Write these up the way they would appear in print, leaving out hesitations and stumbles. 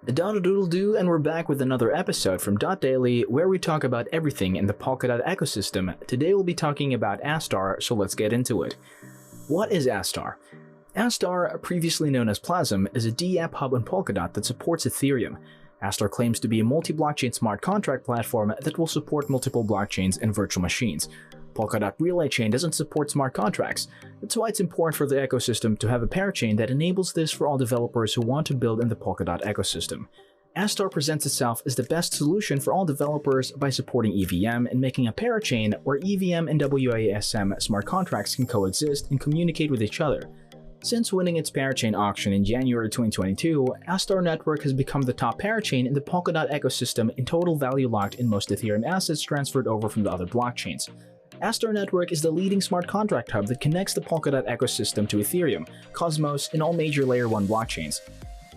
Doodle-doo, and we're back with another episode from Daily, where we talk about everything in the Polkadot ecosystem. Today we'll be talking about Astar, so let's get into it. What is Astar? Astar, previously known as Plasm, is a dApp hub on Polkadot that supports Ethereum. Astar claims to be a multi-blockchain smart contract platform that will support multiple blockchains and virtual machines. Polkadot Relay Chain doesn't support smart contracts. That's why it's important for the ecosystem to have a parachain that enables this for all developers who want to build in the Polkadot ecosystem. Astar presents itself as the best solution for all developers by supporting EVM and making a parachain where EVM and WASM smart contracts can coexist and communicate with each other. Since winning its parachain auction in January 2022, Astar Network has become the top parachain in the Polkadot ecosystem in total value locked in most Ethereum assets transferred over from the other blockchains. Astar Network is the leading smart contract hub that connects the Polkadot ecosystem to Ethereum, Cosmos, and all major Layer 1 blockchains.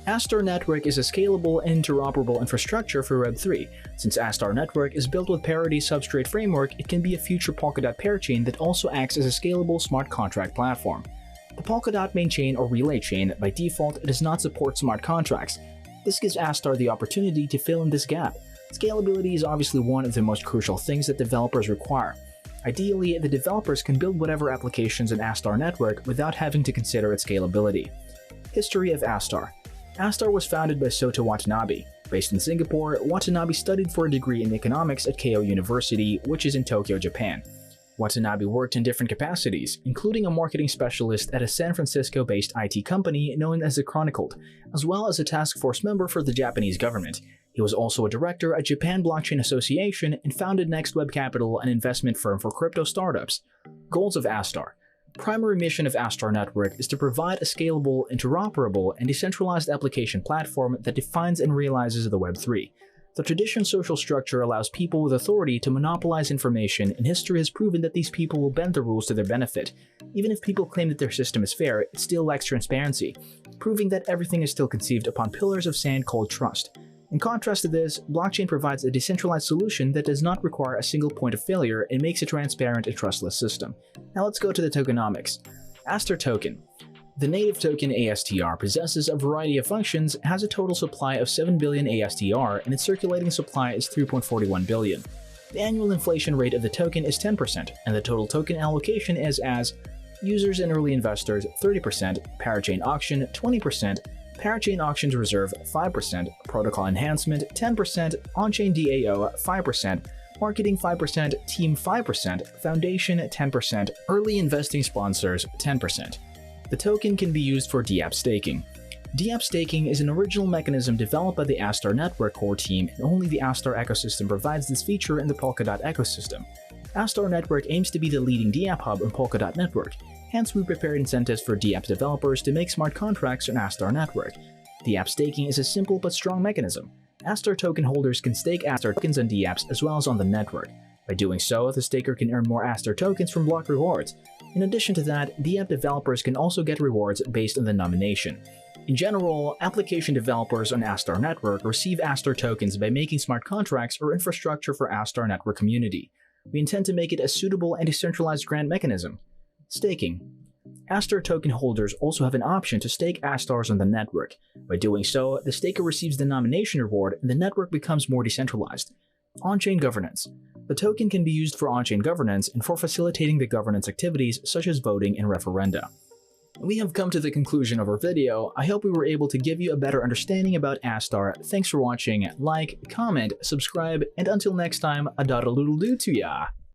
Astar Network is a scalable and interoperable infrastructure for Web3. Since Astar Network is built with Parity Substrate Framework, it can be a future Polkadot parachain that also acts as a scalable smart contract platform. The Polkadot main chain or relay chain, by default, does not support smart contracts. This gives Astar the opportunity to fill in this gap. Scalability is obviously one of the most crucial things that developers require. Ideally, the developers can build whatever applications in Astar Network without having to consider its scalability. History of Astar. Astar was founded by Soto Watanabe. Based in Singapore, Watanabe studied for a degree in economics at Keio University, which is in Tokyo, Japan. Watanabe worked in different capacities, including a marketing specialist at a San Francisco-based IT company known as The Chronicled, as well as a task force member for the Japanese government. He was also a director at Japan Blockchain Association and founded Next Web Capital, an investment firm for crypto startups. Goals of Astar. Primary mission of Astar Network is to provide a scalable, interoperable, and decentralized application platform that defines and realizes the Web3. The traditional social structure allows people with authority to monopolize information, and history has proven that these people will bend the rules to their benefit. Even if people claim that their system is fair, it still lacks transparency, proving that everything is still conceived upon pillars of sand called trust. In contrast to this, blockchain provides a decentralized solution that does not require a single point of failure and makes a transparent and trustless system. Now let's go to the tokenomics. Astar Token. The native token ASTR possesses a variety of functions, has a total supply of 7 billion ASTR, and its circulating supply is 3.41 billion. The annual inflation rate of the token is 10%, and the total token allocation is as users and early investors 30%, parachain auction 20%, parachain auctions reserve 5%, protocol enhancement 10%, on-chain DAO 5%, marketing 5%, team 5%, foundation 10%, early investing sponsors 10%. The token can be used for dApp staking. dApp staking is an original mechanism developed by the Astar Network core team, and only the Astar ecosystem provides this feature in the Polkadot ecosystem. Astar Network aims to be the leading dApp hub on Polkadot Network. Hence, we prepared incentives for dApp developers to make smart contracts on Astar Network. dApp staking is a simple but strong mechanism. Astar token holders can stake Astar tokens on dApps as well as on the network. By doing so, the staker can earn more Astar tokens from block rewards. In addition to that, dApp developers can also get rewards based on the nomination. In general, application developers on Astar Network receive Astar tokens by making smart contracts or infrastructure for Astar Network community. We intend to make it a suitable and decentralized grant mechanism. Staking. Astar token holders also have an option to stake Astars on the network. By doing so, the staker receives the nomination reward and the network becomes more decentralized. On-chain governance. The token can be used for on-chain governance and for facilitating the governance activities such as voting and referenda. We have come to the conclusion of our video. I hope we were able to give you a better understanding about Astar. Thanks for watching. Like, comment, subscribe, and until next time, a doodle-doodle-doo to ya!